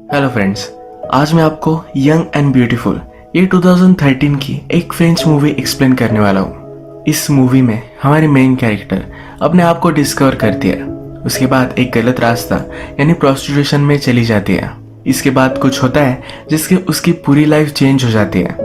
Hello friends, आज मैं आपको यंग एंड ब्यूटीफुल ये 2013 की एक फ्रेंच मूवी एक्सप्लेन करने वाला हूँ। इस मूवी में हमारी मेन कैरेक्टर अपने आप को डिस्कवर करती है। उसके बाद एक गलत रास्ता यानी प्रोस्टिट्यूशन में चली जाती है। इसके बाद कुछ होता है जिससे उसकी पूरी लाइफ चेंज हो जाती है।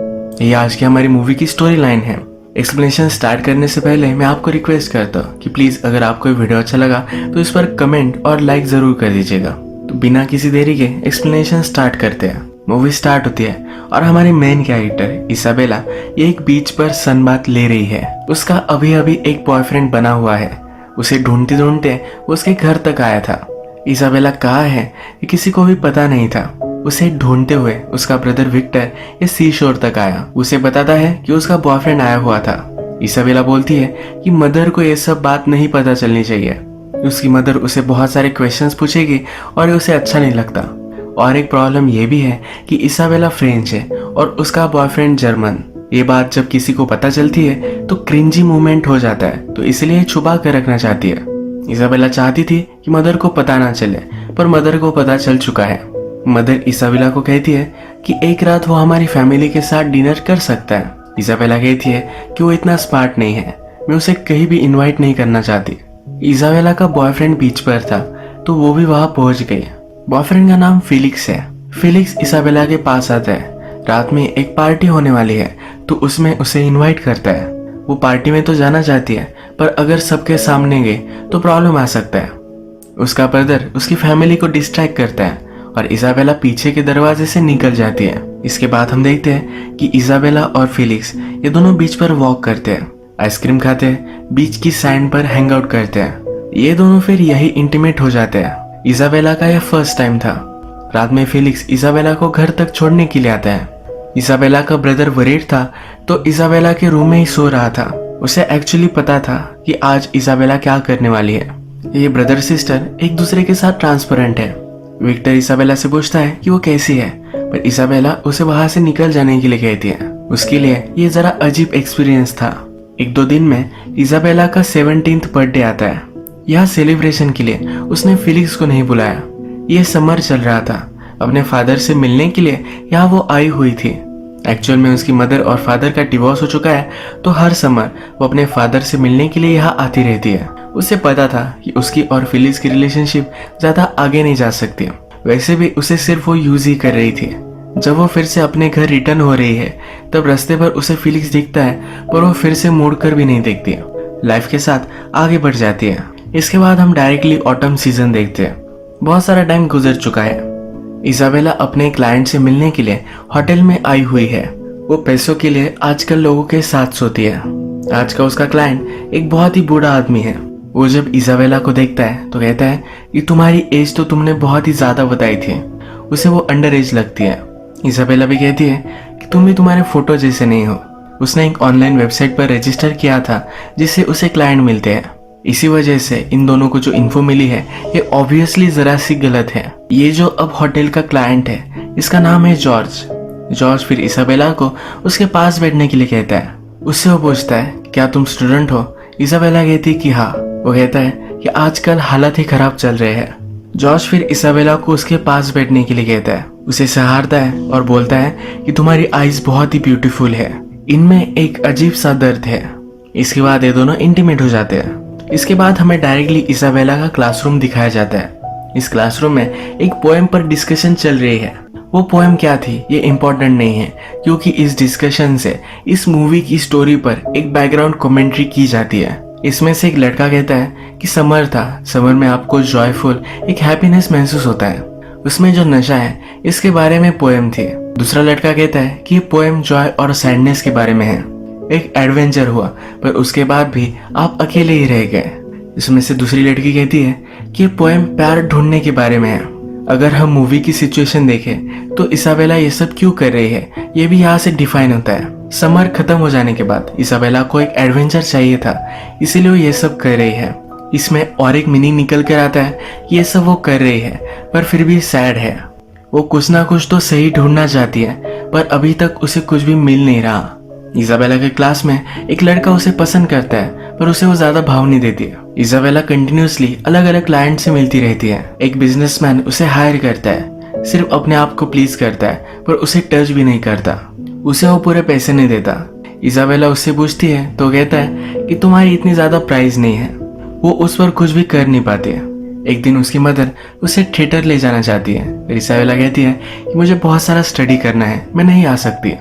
ये आज की हमारी मूवी की स्टोरी लाइन है। एक्सप्लेनेशन स्टार्ट करने से पहले मैं आपको रिक्वेस्ट करता हूँ कि प्लीज अगर आपको ये वीडियो अच्छा लगा तो इस पर कमेंट और लाइक जरूर कर दीजिएगा। तो बिना किसी देरी के एक्सप्लेनेशन स्टार्ट करते हैं। मूवी स्टार्ट होती है और हमारी मेन कैरेक्टर इसाबेला ये एक बीच पर सनबाथ ले रही है। उसका अभी अभी एक बॉयफ्रेंड बना हुआ है। उसे ढूंढते ढूंढते वो उसके घर तक आया था। इसाबेला कहाँ है ये किसी को भी पता नहीं था। उसे ढूंढते हुए उसका ब्रदर विक्टर ये सी शोर तक आया। उसे बताता है कि उसका बॉयफ्रेंड आया हुआ था। इसाबेला बोलती है कि मदर को ये सब बात नहीं पता चलनी चाहिए। उसकी मदर उसे बहुत सारे क्वेश्चंस पूछेगी और उसे अच्छा नहीं लगता। और एक प्रॉब्लम ये भी है कि इसाबेला फ्रेंच है और उसका बॉयफ्रेंड जर्मन। ये बात जब किसी को पता चलती है तो क्रिंजी मूवमेंट हो जाता है, तो इसलिए छुपा कर रखना चाहती है। इसाबेला चाहती थी कि मदर को पता ना चले, पर मदर को पता चल चुका है। मदर इसाबेला को कहती है कि एक रात वो हमारी फैमिली के साथ डिनर कर सकता है। इसाबेला कहती है कि वो इतना स्मार्ट नहीं है, मैं उसे कहीं भी इन्वाइट नहीं करना चाहती। इसाबेला का बॉयफ्रेंड बीच पर था तो वो भी वहां पहुंच गई। बॉयफ्रेंड का नाम फिलिक्स है। फिलिक्स इसाबेला के पास आता है। रात में एक पार्टी होने वाली है तो उसमें उसे इनवाइट करता है। वो पार्टी में तो जाना चाहती है, पर अगर सबके सामने गए तो प्रॉब्लम आ सकता है। उसका ब्रदर उसकी फैमिली को डिस्ट्रैक्ट करता है और इसाबेला पीछे के दरवाजे से निकल जाती है। इसके बाद हम देखते हैं कि इसाबेला और फिलिक्स ये दोनों बीच पर वॉक करते हैं, आइसक्रीम खाते हैं, बीच की सैंड पर हैंग आउट करते हैं। ये दोनों फिर यही इंटीमेट हो जाते हैं। इसाबेला का यह फर्स्ट टाइम था। रात में फिलिक्स इसाबेला को घर तक छोड़ने के लिए आता है। इसाबेला का ब्रदर वरीड था तो इसाबेला के रूम में ही सो रहा था। उसे एक्चुअली पता था कि आज इसाबेला क्या करने वाली है। ये ब्रदर सिस्टर एक दूसरे के साथ ट्रांसपेरेंट है। विक्टर इसाबेला से पूछता है कि वो कैसी है, पर इसाबेला उसे वहां से निकल जाने के लिए कहती है। उसके लिए ये जरा अजीब एक्सपीरियंस था। एक दो दिन में इसाबेला का 17th बर्थडे आता है। यह सेलिब्रेशन के लिए उसने फिलिक्स को नहीं बुलाया। यह समर चल रहा था। अपने फादर से मिलने के लिए यहाँ वो आई हुई थी। एक्चुअल में उसकी मदर और फादर का डिवोर्स हो चुका है, तो हर समर वो अपने फादर से मिलने के लिए यहाँ आती रहती है। उसे पता था कि उसकी और फिलिक्स की रिलेशनशिप ज्यादा आगे नहीं जा सकती। वैसे भी उसे सिर्फ वो यूज ही कर रही थी। जब वो फिर से अपने घर रिटर्न हो रही है तब रास्ते पर उसे फिलिक्स दिखता है, पर वो फिर से मुड़कर भी नहीं देखती। लाइफ के साथ आगे बढ़ जाती है। इसके बाद हम डायरेक्टली ऑटम सीजन देखते हैं। बहुत सारा टाइम गुजर चुका है। इसाबेला अपने क्लाइंट से मिलने के लिए होटल में आई हुई है। वो पैसों के लिए आजकल लोगों के साथ सोती है। आज का उसका क्लाइंट एक बहुत ही बूढ़ा आदमी है। वो जब इसाबेला को देखता है तो कहता है कि तुम्हारी एज तो तुमने बहुत ही ज्यादा बताई थी। उसे वो अंडर एज लगती है। इसाबेला भी कहती है कि तुम भी तुम्हारे फोटो जैसे नहीं हो। उसने एक ऑनलाइन वेबसाइट पर रजिस्टर किया था जिससे उसे क्लाइंट मिलते हैं। इसी वजह से इन दोनों को जो इन्फो मिली है ये ऑब्वियसली जरा सी गलत है। ये जो अब होटल का क्लाइंट है इसका नाम है जॉर्ज। जॉर्ज फिर इसाबेला को उसके पास बैठने के लिए कहता है। उससे वो पूछता है क्या तुम स्टूडेंट हो। इसाबेला कहती है कि हाँ। वो कहता है कि आजकल हालत ही खराब चल रहे हैं। जॉर्ज फिर इसाबेला को उसके पास बैठने के लिए कहता है। उसे सहारता है और बोलता है कि तुम्हारी आईज बहुत ही ब्यूटीफुल है, इनमें एक अजीब सा दर्द है। इसके बाद ये दोनों इंटीमेट हो जाते हैं। इसके बाद हमें डायरेक्टली इसाबेला का क्लासरूम दिखाया जाता है। इस क्लासरूम में एक पोएम पर डिस्कशन चल रही है। वो पोएम क्या थी ये इम्पोर्टेंट नहीं है, क्योंकि इस डिस्कशन से इस मूवी की स्टोरी पर एक बैकग्राउंड कमेंट्री की जाती है। इसमें से एक लड़का कहता है कि समर था, समर में आपको जॉयफुल एक हैप्पीनेस महसूस होता है, उसमें जो नशा है इसके बारे में पोएम थी। दूसरा लड़का कहता है कि ये पोएम जॉय और सैडनेस के बारे में है। एक एडवेंचर हुआ पर उसके बाद भी आप अकेले ही रह गए। इसमें से दूसरी लड़की कहती है कि ये पोएम प्यार ढूंढने के बारे में है। अगर हम मूवी की सिचुएशन देखें तो इसाबेला ये सब क्यों कर रही है ये भी यहाँ से डिफाइन होता है। समर खत्म हो जाने के बाद इसाबेला को एक एडवेंचर चाहिए था, इसीलिए वो ये सब कर रही है। इसमें और एक मीनिंग निकल कर आता है, ये सब वो कर रही है पर फिर भी सैड है। वो कुछ ना कुछ तो सही ढूंढना चाहती है, पर अभी तक उसे कुछ भी मिल नहीं रहा। इसाबेला के क्लास में एक लड़का उसे पसंद करता है, पर उसे वो ज्यादा भाव नहीं देती है। इसाबेला कंटिन्यूसली अलग अलग क्लाइंट से मिलती रहती है। एक बिजनेसमैन उसे हायर करता है। सिर्फ अपने आप को प्लीज करता है पर उसे टच भी नहीं करता। उसे वो पूरे पैसे नहीं देता। इजाबेला उससे पूछती है तो कहता है कि तुम्हारी इतनी ज्यादा प्राइस नहीं है। वो उस पर कुछ भी कर नहीं पाती है। एक दिन उसकी मदर उसे थिएटर ले जाना चाहती है। फिर इजाबेला कहती है कि मुझे बहुत सारा स्टडी करना है, मैं नहीं आ सकती।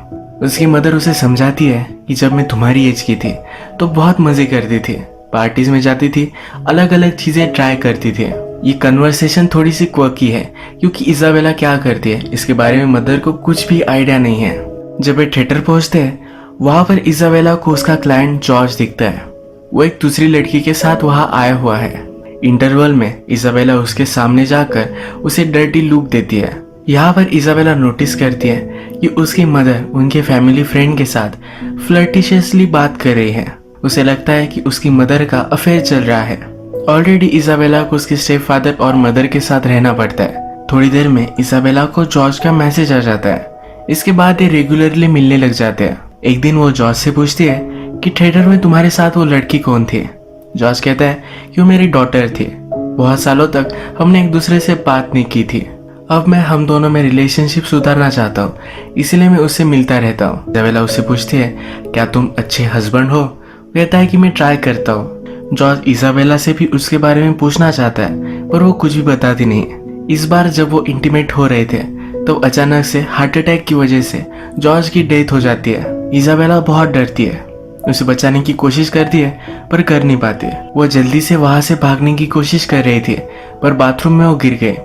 उसकी मदर उसे समझाती है कि जब मैं तुम्हारी एज की थी तो बहुत मजे करती थी, पार्टीज में जाती थी, अलग अलग चीजें ट्राई करती थी। ये कन्वर्सेशन थोड़ी सी क्वर्की है क्योंकि इजाबेला क्या करती है इसके बारे में मदर को कुछ भी आइडिया नहीं है। जब वे थिएटर पहुंचते हैं वहां पर इजाबेला को उसका क्लाइंट जॉर्ज दिखता है। वो एक दूसरी लड़की के साथ वहां आया हुआ है। इंटरवल में इजाबेला उसके सामने जाकर उसे डर्टी लुक देती है। यहाँ पर इजाबेला नोटिस करती है कि उसकी मदर उनके फैमिली फ्रेंड के साथ फ्लर्टिशियसली बात कर रही है। उसे लगता है कि उसकी मदर का अफेयर चल रहा है। ऑलरेडी इजाबेला को उसके स्टेप फादर और मदर के साथ रहना पड़ता है। थोड़ी देर में इजाबेला को जॉर्ज का मैसेज आ जाता है। इसके बाद ये रेगुलरली मिलने लग जाते हैं। एक दिन वो जॉर्ज से पूछती है कि थिएटर में तुम्हारे साथ वो लड़की कौन थी। जॉर्ज कहता है कि वो मेरी डॉटर थी। बहुत सालों तक हमने एक दूसरे से बात नहीं की थी। अब मैं हम दोनों में रिलेशनशिप सुधारना चाहता हूँ, इसलिए मैं उससे मिलता रहता हूँ। इजाबेला उससे पूछती है क्या तुम अच्छे हस्बैंड हो। कहता है कि मैं ट्राई करता हूँ। जॉर्ज इजाबेला से भी उसके बारे में पूछना चाहता है पर वो कुछ भी बताती नहीं। इस बार जब वो इंटीमेट हो रहे थे तो अचानक से हार्ट अटैक की वजह से जॉर्ज की डेथ हो जाती है। इजाबेला बहुत डरती है, उसे बचाने की कोशिश करती है पर कर नहीं पाती। वो जल्दी से वहां से भागने की कोशिश कर रही थी पर बाथरूम में वो गिर गए।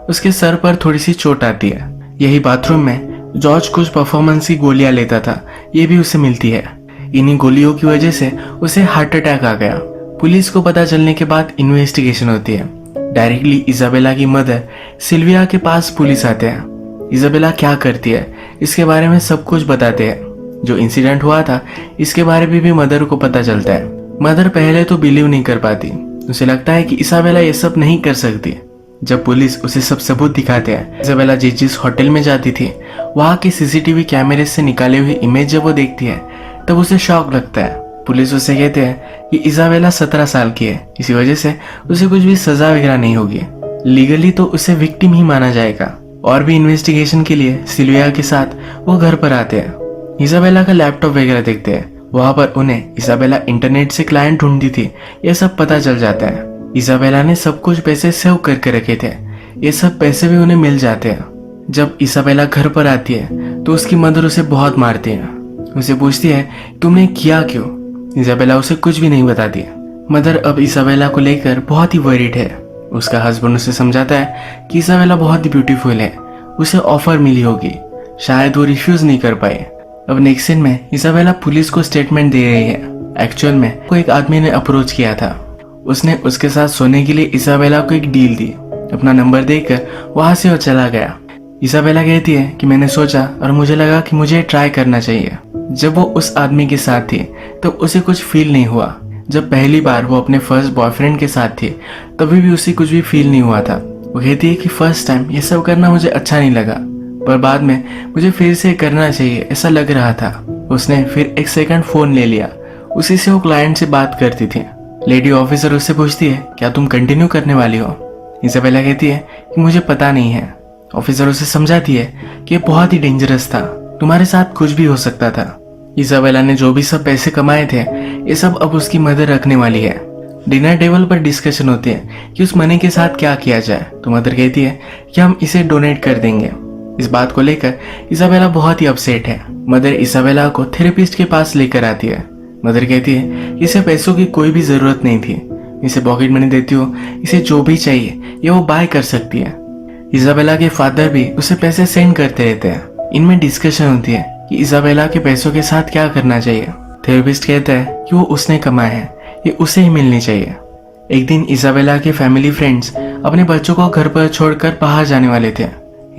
उसके सर पर थोड़ी सी चोट आती है। यही बाथरूम में जॉर्ज कुछ परफॉर्मेंस की गोलियां लेता था, ये भी उसे मिलती है। इन्हीं गोलियों की वजह से उसे हार्ट अटैक आ गया। पुलिस को पता चलने के बाद इन्वेस्टिगेशन होती है। डायरेक्टली इजाबेला की मदर सिल्विया के पास पुलिस आते हैं। इजाबेला क्या करती है इसके बारे में सब कुछ बताते हैं। जो इंसिडेंट हुआ था इसके बारे में भी मदर को पता चलता है। मदर पहले तो बिलीव नहीं कर पाती। उसे लगता है कि इजाबेला ये सब नहीं कर सकती। जब पुलिस उसे सब सबूत दिखाते हैं, इजाबेला जिस होटल में जाती थी वहां के सीसीटीवी कैमरे से निकाले हुए इमेज जब वो देखती है तब उसे शॉक लगता है। पुलिस उसे कहते हैं कि इजाबेला 17 साल की है, इसी वजह से उसे कुछ भी सजा वगैरह नहीं होगी। लीगली तो उसे विक्टिम ही माना जाएगा। और भी इन्वेस्टिगेशन के लिए सिल्विया के साथ वो घर पर आते हैं। इजाबेला का लैपटॉप वगैरह देखते हैं। वहां पर उन्हें इजाबेला इंटरनेट से क्लाइंट ढूंढती थी ये सब पता चल जाता है। इजाबेला ने सब कुछ पैसे सेव करके रखे थे, ये सब पैसे भी उन्हें मिल जाते हैं। जब इजाबेला घर पर आती है तो उसकी मदर उसे बहुत मारती है। उसे पूछती है तुमने किया क्यों। इजाबेला उसे कुछ भी नहीं बताती। मदर अब इजाबेला को लेकर बहुत ही वरीड है। उसका हस्बैंड उसे समझाता है कि इजाबेला बहुत ही ब्यूटीफुल है, उसे ऑफर मिली होगी, शायद वो रिफ्यूज नहीं कर पाए। अब नेक्स्ट सीन में इजाबेला पुलिस को स्टेटमेंट दे रही है। एक्चुअल में को एक आदमी ने अप्रोच किया था। उसने उसके साथ सोने के लिए इजाबेला को एक डील दी। अपना नंबर देकर वहां से वो चला गया। इजाबेला कहती है कि मैंने सोचा और मुझे लगा कि मुझे ट्राई करना चाहिए। जब वो उस आदमी के साथ थी तो उसे कुछ फील नहीं हुआ। जब पहली बार वो अपने फर्स्ट बॉयफ्रेंड के साथ थी तभी भी उसे कुछ भी फील नहीं हुआ था। वो कहती है कि फर्स्ट टाइम ये सब करना मुझे अच्छा नहीं लगा पर बाद में मुझे फिर से करना चाहिए ऐसा लग रहा था। उसने फिर एक सेकंड फोन ले लिया। उसी से वो क्लाइंट से बात करती थी। लेडी ऑफिसर उससे पूछती है क्या तुम कंटिन्यू करने वाली हो। इजाबेला कहती है कि मुझे पता नहीं है। ऑफिसर उसे समझाती है कि ये बहुत ही डेंजरस था, तुम्हारे साथ कुछ भी हो सकता था। इजाबेला ने जो भी सब पैसे कमाए थे ये सब अब उसकी मदर रखने वाली है। डिनर टेबल पर डिस्कशन होती है कि उस मनी के साथ क्या किया जाए। तो मदर कहती है कि हम इसे डोनेट कर देंगे। इस बात को लेकर इजाबेला बहुत ही अपसेट है। मदर इजाबेला को थेरेपिस्ट के पास लेकर आती है। मदर कहती है कि इसे पैसों की कोई भी जरूरत नहीं थी, इसे पॉकेट मनी देती हो, इसे जो भी चाहिए ये वो बाय कर सकती है। इजाबेला के फादर भी उसे पैसे सेंड करते रहते हैं। इनमें डिस्कशन होती है कि इजाबेला के पैसों के साथ क्या करना चाहिए। थेरेपिस्ट कहता है कि वो उसने कमाए हैं, ये उसे ही मिलनी चाहिए। एक दिन इजाबेला के फैमिली फ्रेंड्स अपने बच्चों को घर पर छोड़कर बाहर जाने वाले थे।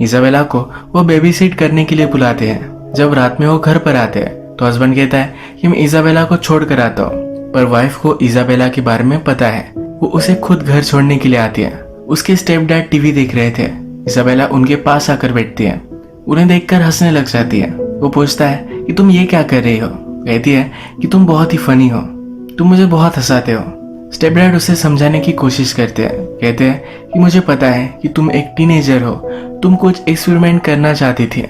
इजाबेला को वो बेबी सीट करने के लिए बुलाते हैं। जब रात में वो घर पर आते हैं तो हस्बैंड कहता है कि मैं इजाबेला को छोड़ कर आता हूँ, पर वाइफ को इजाबेला के बारे में पता है। वो उसे खुद घर छोड़ने के लिए आती है। उसके स्टेप डैड टीवी देख रहे थे। इजाबेला उनके पास आकर बैठती है। उन्हें देखकर हंसने लग जाती है। वो पूछता है कि तुम ये क्या कर रही हो। कहती है कि तुम बहुत ही फनी हो, तुम मुझे बहुत हंसाते हो। स्टेप डैड उसे समझाने की कोशिश करते हैं। कहते हैं कि मुझे पता है कि तुम एक टीनेजर हो, तुम कुछ एक्सपेरिमेंट करना चाहती थी,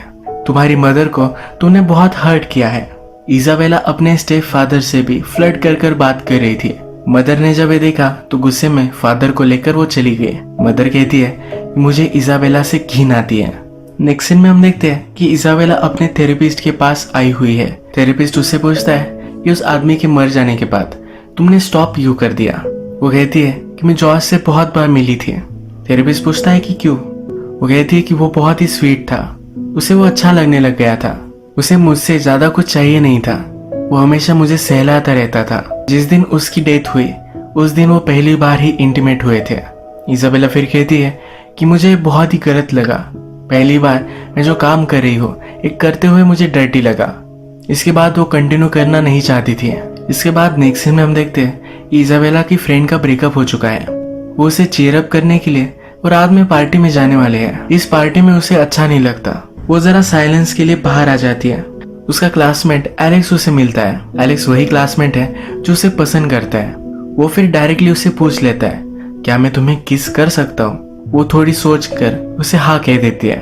तुम्हारी मदर को तुमने बहुत हर्ट किया है। इजाबेला अपने स्टेप फादर से भी फ्लर्ट कर कर बात कर रही थी। मदर ने जब ये देखा तो गुस्से में फादर को लेकर वो चली गई। मदर कहती है कि मुझे इजाबेला से घिन आती है। नेक्स्ट सीन में हम देखते हैं कि इजाबेला अपने थेरेपिस्ट के पास आई हुई है। थेरेपिस्ट उससे पूछता है कि उस आदमी के मर जाने के बाद तुमने स्टॉप क्यों कर दिया। वो कहती है कि मैं जॉर्ज से बहुत बार मिली थी। थेरेपिस्ट पूछता है कि क्यों। वो कहती है कि वो बहुत ही स्वीट था, उसे वो अच्छा लगने लग गया था, उसे मुझसे ज्यादा कुछ चाहिए नहीं था, वो हमेशा मुझे सहलाता रहता था। जिस दिन उसकी डेथ हुई उस दिन वो पहली बार ही इंटीमेट हुए थे। इजाबेला फिर कहती है कि मुझे बहुत ही गलत लगा, पहली बार मैं जो काम कर रही हूँ एक करते हुए मुझे डर्टी लगा। इसके बाद वो कंटिन्यू करना नहीं चाहती थी। इसके बाद नेक्स्ट सीन में हम देखते हैं इजाबेला की फ्रेंड का ब्रेकअप हो चुका है। वो उसे चीयर अप करने के लिए वो रात में पार्टी में जाने वाले हैं। इस पार्टी में उसे अच्छा नहीं लगता, वो जरा साइलेंस के लिए बाहर आ जाती है। उसका क्लासमेट एलेक्स उसे मिलता है। एलेक्स वही क्लासमेट है जो उसे पसंद करता है। वो फिर डायरेक्टली उसे पूछ लेता है क्या मैं तुम्हें किस कर सकता हूँ। वो थोड़ी सोच कर उसे हाँ कह देती है।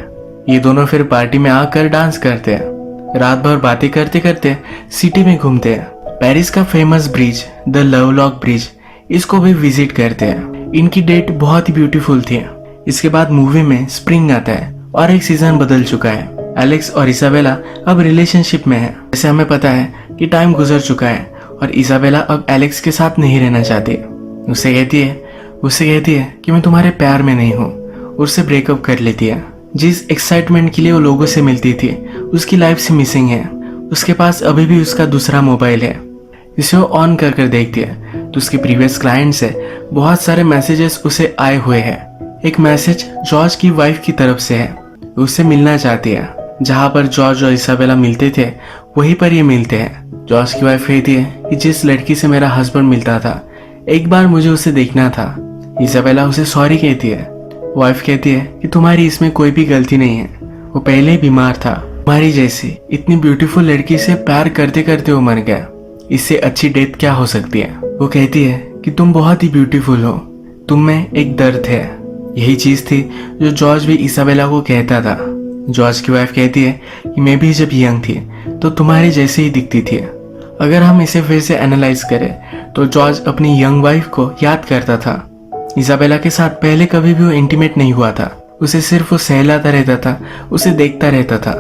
ये दोनों फिर पार्टी में आकर डांस करते हैं। रात भर बातें करते करते सिटी में घूमते हैं। पेरिस का famous bridge the Lovelock bridge, इसको भी विजिट करते हैं। इनकी डेट बहुत ही ब्यूटीफुल थी। इसके बाद मूवी में स्प्रिंग आता है और एक सीजन बदल चुका है। एलेक्स और इसाबेला अब रिलेशनशिप में है। जैसे हमें पता है कि टाइम गुजर चुका है और इसाबेला अब एलेक्स के साथ नहीं रहना चाहती। उससे कहती है कि मैं तुम्हारे प्यार में नहीं हूँ, उससे ब्रेकअप कर लेती है। जिस एक्साइटमेंट के लिए वो लोगों से मिलती थी उसकी लाइफ से मिसिंग है। उसके पास अभी भी उसका दूसरा मोबाइल है। इसे वो ऑन कर कर देखती है तो उसके प्रीवियस क्लाइंट से बहुत सारे मैसेजेस उसे आए हुए हैं। एक मैसेज जॉर्ज की वाइफ की तरफ से है, उससे मिलना चाहती है। जहाँ पर जॉर्ज और इसाबेला मिलते थे वहीं पर ये मिलते हैं। जॉर्ज की वाइफ कहती है कि जिस लड़की से मेरा हस्बैंड मिलता था एक बार मुझे उसे देखना था। इसाबेला उसे सॉरी कहती है। वाइफ कहती है कि तुम्हारी इसमें कोई भी गलती नहीं है, वो पहले ही बीमार था। तुम्हारी जैसी इतनी ब्यूटीफुल लड़की से प्यार करते करते वो मर गया, इससे अच्छी डेथ क्या हो सकती है। वो कहती है कि तुम बहुत ही ब्यूटीफुल हो, तुम में एक दर्द है। यही चीज थी जो जॉर्ज भी इसाबेला को कहता था। जॉर्ज की वाइफ कहती है कि मैं भी जब यंग थी तो तुम्हारे जैसे ही दिखती थी। अगर हम इसे फिर से एनालाइज करें तो जॉर्ज अपनी यंग वाइफ को याद करता था। इसाबेला के साथ पहले कभी भी वो इंटीमेट नहीं हुआ था, उसे सिर्फ वो सहलाता रहता था, उसे देखता रहता था।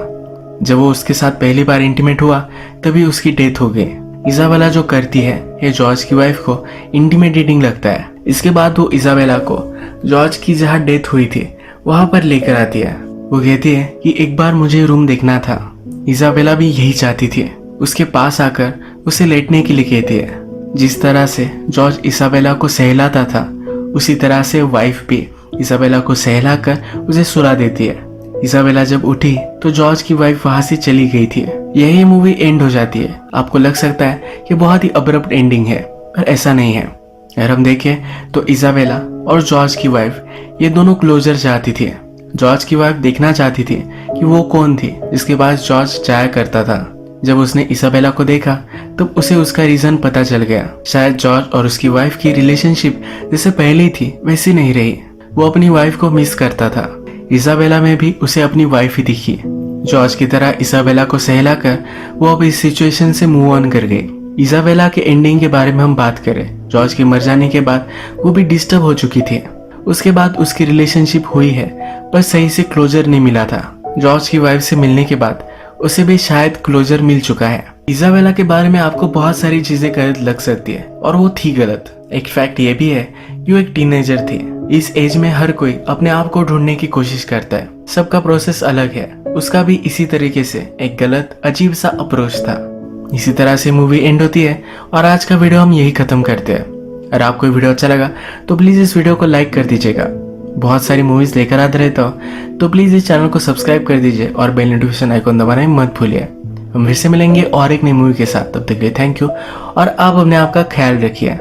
जब वो उसके साथ पहली बार इंटीमेट हुआ तभी उसकी डेथ हो गई। इसाबेला जो करती है ये जॉर्ज की वाइफ को इंटिमिडेटिंग लगता है। इसके बाद वो इसाबेला को जॉर्ज की जहाँ डेथ हुई थी वहां पर लेकर आती है। वो कहती है कि एक बार मुझे रूम देखना था। इसाबेला भी यही चाहती थी, उसके पास आकर उसे लेटने के लिए कहती है। जिस तरह से जॉर्ज इसाबेला को सहलाता था उसी तरह से वाइफ भी इसाबेला को सहलाकर उसे सुला देती है। इसाबेला जब उठी तो जॉर्ज की वाइफ वहां से चली गई थी। यही मूवी एंड हो जाती है। आपको लग सकता है कि बहुत ही अब्रप्ट एंडिंग है, पर ऐसा नहीं है। अगर हम देखें तो इसाबेला और जॉर्ज की वाइफ ये दोनों क्लोजर चाहती थी। जॉर्ज की वाइफ देखना चाहती थी कि वो कौन थी जिसके पास जॉर्ज जाया करता था। जब उसने इसाबेला को देखा तब उसे उसका रीजन पता चल गया। शायद जॉर्ज और उसकी वाइफ की रिलेशनशिप जैसे पहले थी वैसी नहीं रही। वो अपनी वाइफ को मिस करता था। इसाबेला में भी उसे अपनी वाइफ ही दिखी। जॉर्ज की तरह इसाबेला को सहलाकर वो अब इस सिचुएशन से मूव ऑन कर गई। इसाबेला के एंडिंग के बारे में हम बात करें, जॉर्ज के मर जाने के बाद वो भी डिस्टर्ब हो चुकी थी। उसके बाद उसकी रिलेशनशिप हुई है पर सही से क्लोजर नहीं मिला था। जॉर्ज की वाइफ से मिलने के बाद उसे भी शायद क्लोजर मिल चुका है। इसाबेला के बारे में आपको बहुत सारी चीजें गलत लग सकती है और वो थी गलत। एक फैक्ट ये भी है कि वो एक टीनेजर थी। इस एज में हर कोई अपने आप को ढूंढने की कोशिश करता है, सबका प्रोसेस अलग है। उसका भी इसी तरीके से एक गलत अजीब सा अप्रोच था। इसी तरह से मूवी एंड होती है और आज का वीडियो हम यही खत्म करते हैं। अगर आपको वीडियो अच्छा लगा तो प्लीज इस वीडियो को लाइक कर दीजिएगा। बहुत सारी मूवीज लेकर आते रहता हूँ तो प्लीज इस चैनल को सब्सक्राइब कर दीजिए और बेल नोटिफिकेशन आइकॉन दबाना मत भूलिए। हम फिर से मिलेंगे और एक नई मूवी के साथ। तब तक के लिए थैंक यू और आप अपने आप का ख्याल रखिए।